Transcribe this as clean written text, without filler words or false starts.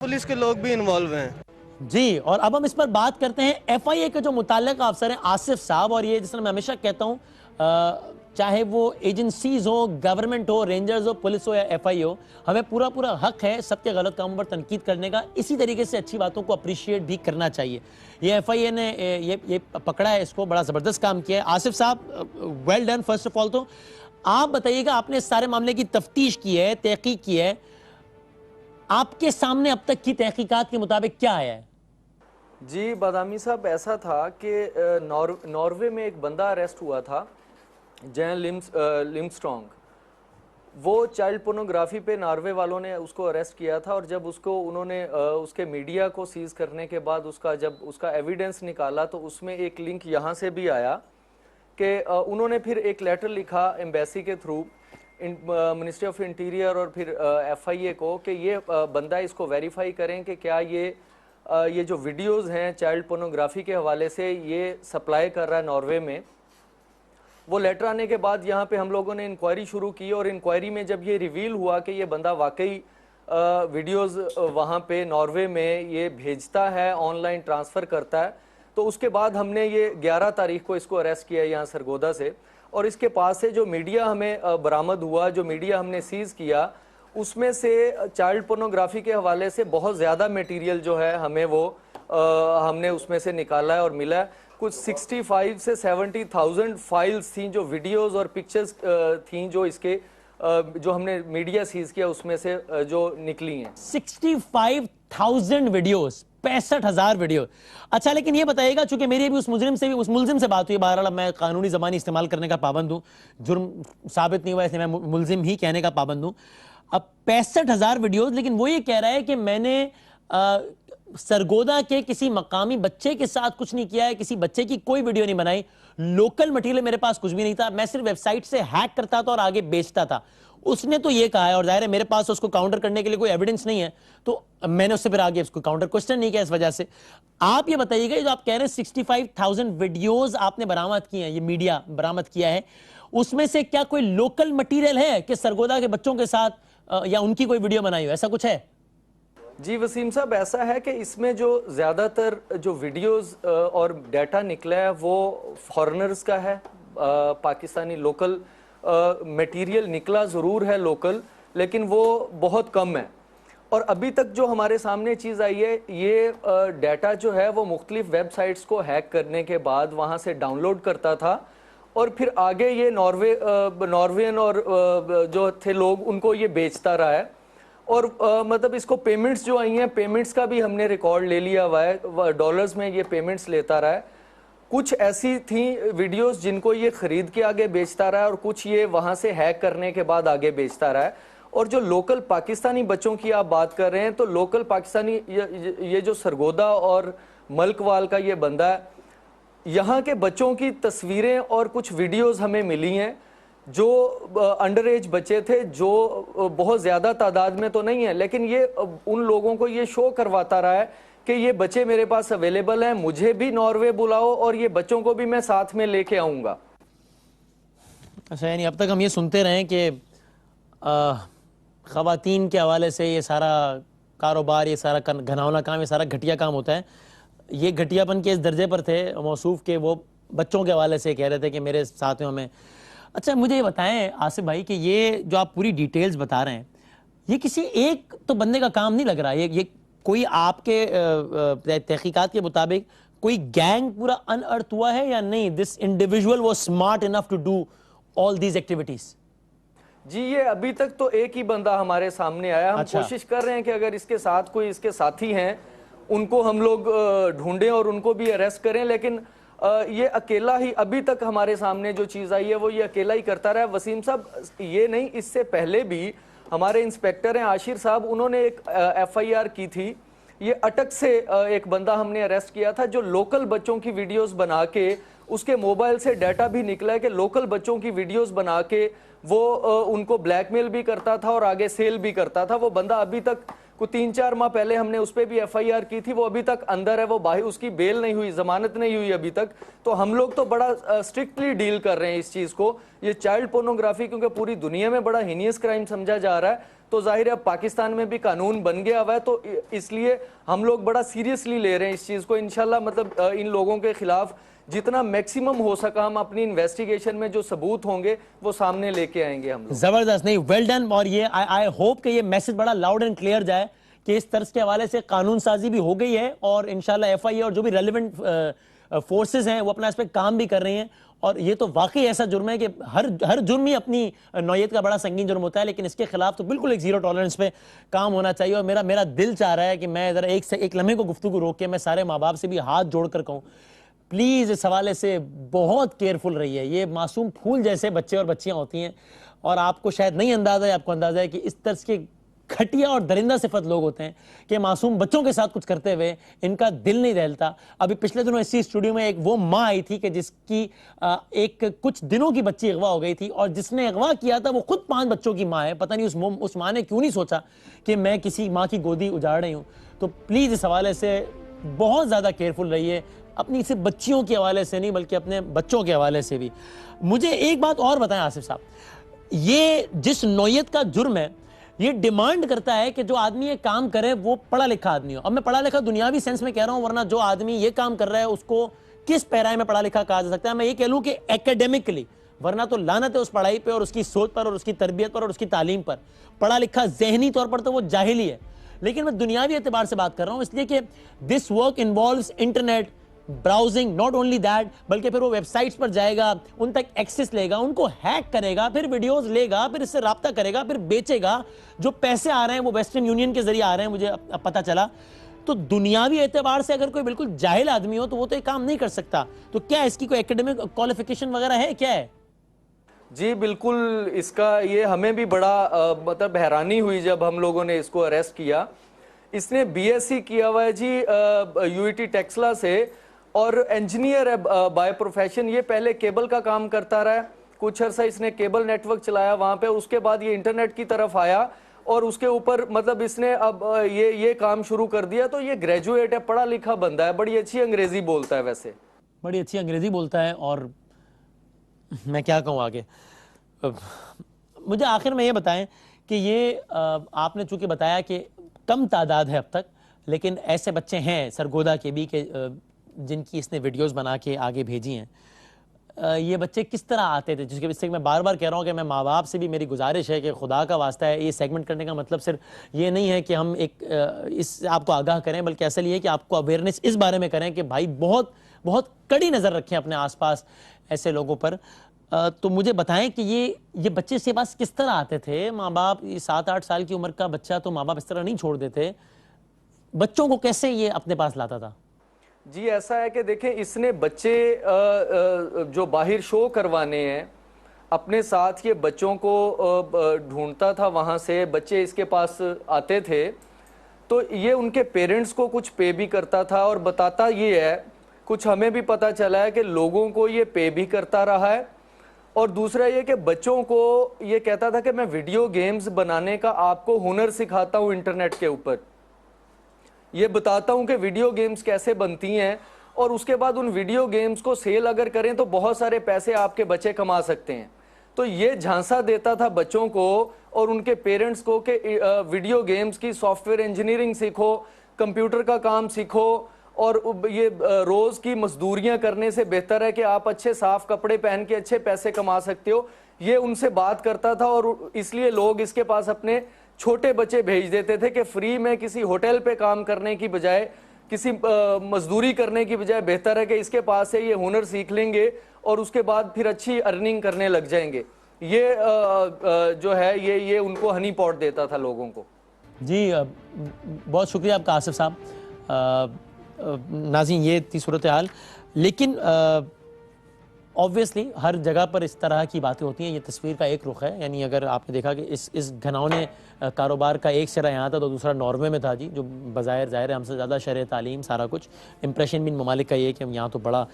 Police के लोग भी इन्वॉल्व हैं जी। और अब हम इस पर बात करते हैं। एफआईए के जो मुतल्लिका अफसर हैं आसिफ साहब, और ये जिस तरह मैं हमेशा कहता हूँ, चाहे वो एजेंसीज हो, गवर्नमेंट हो, रेंजर्स हो, पुलिस हो या एफआईए हो, हमें पूरा पूरा हक है सबके गलत कामों पर तनकीद करने का। इसी तरीके से अच्छी बातों को अप्रिशिएट भी करना चाहिए। ये एफआईए ने ये पकड़ा है, इसको बड़ा ज़बरदस्त काम किया है। आसिफ साहब, well done. First of all तो आप बताइएगा, आपने इस सारे मामले की तफ्तीश की है, तहकीक की है, आपके सामने अब तक की तहकीकात के मुताबिक क्या आया है? जी बादामी साहब, ऐसा था कि नॉर्वे में एक बंदा अरेस्ट हुआ था, जैन लिमस्ट्रॉन्ग। वो चाइल्ड पोर्नोग्राफी पे नॉर्वे वालों ने उसको अरेस्ट किया था, और जब उसको उन्होंने उसके मीडिया को सीज करने के बाद जब उसका एविडेंस निकाला तो उसमें एक लिंक यहाँ से भी आया कि उन्होंने फिर एक लेटर लिखा एम्बेसी के थ्रू मिनिस्ट्री ऑफ इंटीरियर और फिर एफआईए को कि ये बंदा इसको वेरीफाई करें कि क्या ये जो वीडियोस हैं चाइल्ड पोर्नोग्राफी के हवाले से ये सप्लाई कर रहा है नॉर्वे में। वो लेटर आने के बाद यहाँ पे हम लोगों ने इंक्वायरी शुरू की, और इंक्वायरी में जब ये रिवील हुआ कि ये बंदा वाकई वीडियोस वहाँ पे नॉर्वे में ये भेजता है, ऑनलाइन ट्रांसफ़र करता है, तो उसके बाद हमने ये 11 तारीख को इसको अरेस्ट किया यहाँ सरगोदा से। और इसके पास से जो मीडिया हमें बरामद हुआ, जो मीडिया हमने सीज़ किया, उसमें से चाइल्ड पोर्नोग्राफी के हवाले से बहुत ज़्यादा मटेरियल जो है हमें वो हमने उसमें से निकाला है और मिला है। कुछ 65 से 70,000 फाइल्स थी जो वीडियोस और पिक्चर्स थी जो इसके जो हमने मीडिया सीज किया उसमें से जो निकली हैं। 65,000 वीडियोस, 65,000 वीडियो। अच्छा, लेकिन ये बताइएगा, चूंकि मेरी अभी उस मुलजिम से बात हुई, बहरहाल मैं कानूनी ज़बानी इस्तेमाल करने का पाबंद हूँ, जुर्म साबित नहीं हुआ इसलिए मैं मुलजिम ही कहने का पाबंद हूँ। अब 65,000 वीडियोस, लेकिन वो ये कह रहा है कि मैंने सरगोदा के किसी मकामी बच्चे के साथ कुछ नहीं किया है, किसी बच्चे की कोई वीडियो नहीं बनाई, लोकल मटेरियल मेरे पास कुछ भी नहीं था, मैं सिर्फ वेबसाइट से हैक करता था और आगे बेचता था। उसने तो ये कहा है, और जाहिर है मेरे पास उसको काउंटर करने के लिए कोई एविडेंस नहीं है, तो मैंने उससे फिर आगे उसको काउंटर क्वेश्चन नहीं किया इस वजह से। आप ये बताइएगा, जो आप कह रहे हैं 65,000 वीडियोज आपने बरामद किए हैं, ये मीडिया बरामद किया है, उसमें से क्या कोई लोकल मटीरियल है कि सरगोदा के बच्चों के साथ या उनकी कोई वीडियो बनाई हो, ऐसा कुछ है? जी वसीम साहब, ऐसा है कि इसमें जो ज़्यादातर जो वीडियोस और डाटा निकला है वो फॉरेनर्स का है, पाकिस्तानी लोकल मटेरियल निकला ज़रूर है लोकल, लेकिन वो बहुत कम है। और अभी तक जो हमारे सामने चीज़ आई है, ये डाटा जो है वो मुख्तलिफ वेबसाइट्स को हैक करने के बाद वहाँ से डाउनलोड करता था, और फिर आगे ये नॉर्वेन और जो थे लोग उनको ये बेचता रहा है। और मतलब इसको पेमेंट्स जो आई हैं, पेमेंट्स का भी हमने रिकॉर्ड ले लिया हुआ है, डॉलर्स में ये पेमेंट्स लेता रहा है। कुछ ऐसी थी वीडियोस जिनको ये खरीद के आगे बेचता रहा है, और कुछ ये वहाँ से हैक करने के बाद आगे बेचता रहा है। और जो लोकल पाकिस्तानी बच्चों की आप बात कर रहे हैं, तो लोकल पाकिस्तानी ये जो सरगोदा और मलकवाल का ये बंदा है, यहाँ के बच्चों की तस्वीरें और कुछ वीडियोस हमें मिली हैं जो अंडर एज बच्चे थे, जो बहुत ज़्यादा तादाद में तो नहीं है, लेकिन ये उन लोगों को ये शो करवाता रहा है कि ये बच्चे मेरे पास अवेलेबल हैं, मुझे भी नॉर्वे बुलाओ और ये बच्चों को भी मैं साथ में लेके आऊँगा। अच्छा, यानी अब तक हम ये सुनते रहे कि ख़वातीन के हवाले से ये सारा कारोबार, ये सारा घनावना काम, ये सारा घटिया काम होता है। ये घटियापन के इस दर्जे पर थे मौसूफ के वो बच्चों के हवाले से कह रहे थे कि मेरे साथियों में। अच्छा, मुझे ये बताएं आसिफ भाई कि ये जो आप पूरी डिटेल्स बता रहे हैं, ये किसी एक तो बंदे का काम नहीं लग रहा, ये कोई आपके तहकीकात के मुताबिक कोई गैंग पूरा अनअर्थ हुआ है या नहीं? This individual was smart enough to do all these activities. जी, ये अभी तक तो एक ही बंदा हमारे सामने आया। हम अच्छा। कोशिश कर रहे हैं कि अगर इसके साथ कोई इसके साथी हैं उनको हम लोग ढूंढें और उनको भी अरेस्ट करें, लेकिन ये अकेला ही अभी तक हमारे सामने जो चीज़ आई है वो ये अकेला ही करता रहा है। वसीम साहब, ये नहीं, इससे पहले भी हमारे इंस्पेक्टर हैं आशिर साहब, उन्होंने एक एफआईआर की थी। ये अटक से एक बंदा हमने अरेस्ट किया था जो लोकल बच्चों की वीडियोस बना के, उसके मोबाइल से डाटा भी निकला है कि लोकल बच्चों की वीडियोस बना के वो उनको ब्लैकमेल भी करता था और आगे सेल भी करता था। वो बंदा अभी तक को 3-4 माह पहले हमने उस पर भी एफआईआर की थी, वो अभी तक अंदर है, वो बाहर, उसकी बेल नहीं हुई, जमानत नहीं हुई अभी तक। तो हम लोग तो बड़ा स्ट्रिक्टली डील कर रहे हैं इस चीज़ को। ये चाइल्ड पोर्नोग्राफी क्योंकि पूरी दुनिया में बड़ा हीनियस क्राइम समझा जा रहा है, تو ظاہر ہے اب پاکستان میں بھی قانون بن گیا ہوا ہے، تو اس لیے ہم لوگ بڑا سیریسلی لے رہے ہیں اس چیز کو. انشاءاللہ مطلب ان لوگوں کے خلاف جتنا میکسیمم ہو سکا ہم اپنی انویسٹیگیشن میں جو ثبوت ہوں گے وہ سامنے لے کے آئیں گے ہم لوگ. زبردست. نہیں، ویل ڈن. اور یہ آئی ہوپ کہ یہ میسج بڑا لاؤڈ اینڈ کلیئر جائے کہ اس طرز کے حوالے سے قانون سازی بھی ہو گئی ہے، اور انشاءاللہ ایف آئی اے اور جو بھی ریلیونٹ فورسز ہیں وہ اپنا اس پہ کام بھی کر رہی ہیں. اور یہ تو واقعی ایسا جرم ہے کہ ہر جرم ہی اپنی نوعیت کا بڑا سنگین جرم ہوتا ہے، لیکن اس کے خلاف تو بالکل ایک زیرو ٹالرنس پہ کام ہونا چاہیے. اور میرا دل چاہ رہا ہے کہ میں ذرا ایک لمحے کو گفتگو روک کے میں سارے ماں باپ سے بھی ہاتھ جوڑ کر کہوں پلیز اس حوالے سے بہت کیئرفل رہی ہے. یہ معصوم پھول جیسے بچے اور بچیاں ہوتی ہیں، اور آپ کو شاید نہیں اندازہ ہے، آپ کو اندازہ ہے کہ اس طرز کے گھٹیا اور درندہ صفت لوگ ہوتے ہیں کہ معصوم بچوں کے ساتھ کچھ کرتے ہوئے ان کا دل نہیں دہلتا. ابھی پچھلے دنوں اسی اسٹوڈیو میں ایک وہ ماں آئی تھی کہ جس کی ایک کچھ دنوں کی بچی اغوا ہو گئی تھی، اور جس نے اغوا کیا تھا وہ خود 5 بچوں کی ماں ہے. پتہ نہیں اس ماں نے کیوں نہیں سوچا کہ میں کسی ماں کی گودی اجاڑ رہی ہوں. تو پلیز اس حوالے سے بہت زیادہ کیئرفل رہیے، اپنی صرف بچیوں کے حوالے سے نہیں بلکہ اپنے بچوں کے حوالے سے بھی. مجھے ایک بات اور بتائیں آصف صاحب، یہ جس نوعیت کا جرم ہے یہ ڈیمانڈ کرتا ہے کہ جو آدمی یہ کام کرے وہ پڑھا لکھا آدمی ہو. اب میں پڑھا لکھا دنیاوی سینس میں کہہ رہا ہوں، ورنہ جو آدمی یہ کام کر رہا ہے اس کو کس پیرائے میں پڑھا لکھا کہا جا سکتا ہے؟ میں یہ کہہ لوں کہ ایکیڈیمکلی، ورنہ تو لعنت ہے اس پڑھائی پہ اور اس کی سوچ پر اور اس کی تربیت پر اور اس کی تعلیم پر. پڑھا لکھا ذہنی طور پر تو وہ جاہل ہی ہے، لیکن میں دنیاوی اعتبار سے بات کر رہا ہوں، اس لیے کہ this work involves internet browsing. Not only that, بلکہ پھر وہ ویب سائٹس پر جائے گا، ان تک ایکسس لے گا، ان کو ہیک کرے گا، پھر ویڈیوز لے گا، پھر اس سے رابطہ کرے گا، پھر بیچے گا. جو پیسے آ رہے ہیں وہ ویسٹرن یونین کے ذریعے آ رہے ہیں، مجھے اب پتہ چلا. تو دنیاوی اعتبار سے اگر کوئی بالکل جاہل آدمی ہو تو وہ تو یہ کام نہیں کر سکتا. تو کیا اس کی کوئی ایکیڈمک کوالیفیکیشن وغیرہ ہے، کیا ہے؟ جی بالکل، اس کا یہ ہمیں بھی بڑا مطلب حیرانی ہوئی جب ہم لوگوں نے اس کو اریسٹ کیا. اس نے بی ایس سی کیا ہوا ہے جی یو ای ٹی ٹیکسلا سے، اور انجینئر ہے بائی پروفیشن. یہ پہلے کیبل کا کام کرتا رہا ہے، کچھ عرصہ اس نے کیبل نیٹ ورک چلایا وہاں پہ. اس کے بعد یہ انٹرنیٹ کی طرف آیا اور اس کے اوپر مطلب اس نے اب یہ کام شروع کر دیا. تو یہ گریجویٹ ہے، پڑھا لکھا بندہ ہے، بڑی اچھی انگریزی بولتا ہے، ویسے بڑی اچھی انگریزی بولتا ہے. اور میں کیا کہوں آگے. مجھے آخر میں یہ بتائیں کہ یہ آپ نے چونکہ بتایا کہ کم تعداد ہے اب تک، لیکن ایسے بچے ہیں سرگودا کے بھی کہ جن کی اس نے ویڈیوز بنا کے آگے بھیجی ہیں. یہ بچے کس طرح آتے تھے؟ جس کے سے میں بار بار کہہ رہا ہوں کہ میں ماں باپ سے بھی میری گزارش ہے کہ خدا کا واسطہ ہے، یہ سیگمنٹ کرنے کا مطلب صرف یہ نہیں ہے کہ ہم ایک اس آپ کو آگاہ کریں، بلکہ اصل یہ ہے کہ آپ کو اویئرنیس اس بارے میں کریں کہ بھائی بہت بہت کڑی نظر رکھیں اپنے آس پاس ایسے لوگوں پر. تو مجھے بتائیں کہ یہ بچے سے پاس کس طرح آتے تھے؟ ماں باپ 7-8 سال کی عمر کا بچہ تو ماں باپ اس طرح نہیں چھوڑ دیتے. بچوں کو کیسے یہ اپنے پاس لاتا تھا؟ جی ایسا ہے کہ دیکھیں اس نے بچے جو باہر شو کروانے ہیں اپنے ساتھ، یہ بچوں کو ڈھونڈتا تھا وہاں سے. بچے اس کے پاس آتے تھے تو یہ ان کے پیرنٹس کو کچھ پے بھی کرتا تھا، اور بتاتا یہ ہے، کچھ ہمیں بھی پتہ چلا ہے کہ لوگوں کو یہ پے بھی کرتا رہا ہے. اور دوسرا یہ کہ بچوں کو یہ کہتا تھا کہ میں ویڈیو گیمز بنانے کا آپ کو ہنر سکھاتا ہوں انٹرنیٹ کے اوپر، یہ بتاتا ہوں کہ ویڈیو گیمز کیسے بنتی ہیں، اور اس کے بعد ان ویڈیو گیمز کو سیل اگر کریں تو بہت سارے پیسے آپ کے بچے کما سکتے ہیں. تو یہ جھانسا دیتا تھا بچوں کو اور ان کے پیرنٹس کو کہ ویڈیو گیمز کی سافٹ ویئر انجینئرنگ سیکھو، کمپیوٹر کا کام سیکھو، اور یہ روز کی مزدوریاں کرنے سے بہتر ہے کہ آپ اچھے صاف کپڑے پہن کے اچھے پیسے کما سکتے ہو. یہ ان سے بات کرتا تھا، اور اس لیے لوگ اس کے پاس اپنے چھوٹے بچے بھیج دیتے تھے کہ فری میں کسی ہوٹل پہ کام کرنے کی بجائے، کسی مزدوری کرنے کی بجائے بہتر ہے کہ اس کے پاس سے یہ ہنر سیکھ لیں گے اور اس کے بعد پھر اچھی ارننگ کرنے لگ جائیں گے. یہ جو ہے یہ ان کو ہنی پاٹ دیتا تھا لوگوں کو. جی بہت شکریہ آپ کا آصف صاحب. ناظرین یہ تھی صورتحال، لیکن obviously ہر جگہ پر اس طرح کی باتیں ہوتی ہیں. یہ تصویر کا ایک رخ ہے، یعنی اگر آپ نے دیکھا کہ اس گھناؤنے کاروبار کا ایک سرا یہاں تھا تو دوسرا ناروے میں تھا جی، جو بظاہر ظاہر ہے ہم سے زیادہ شرح تعلیم سارا کچھ. امپریشن بھی ان ممالک کا یہ ہے کہ ہم یہاں تو بڑا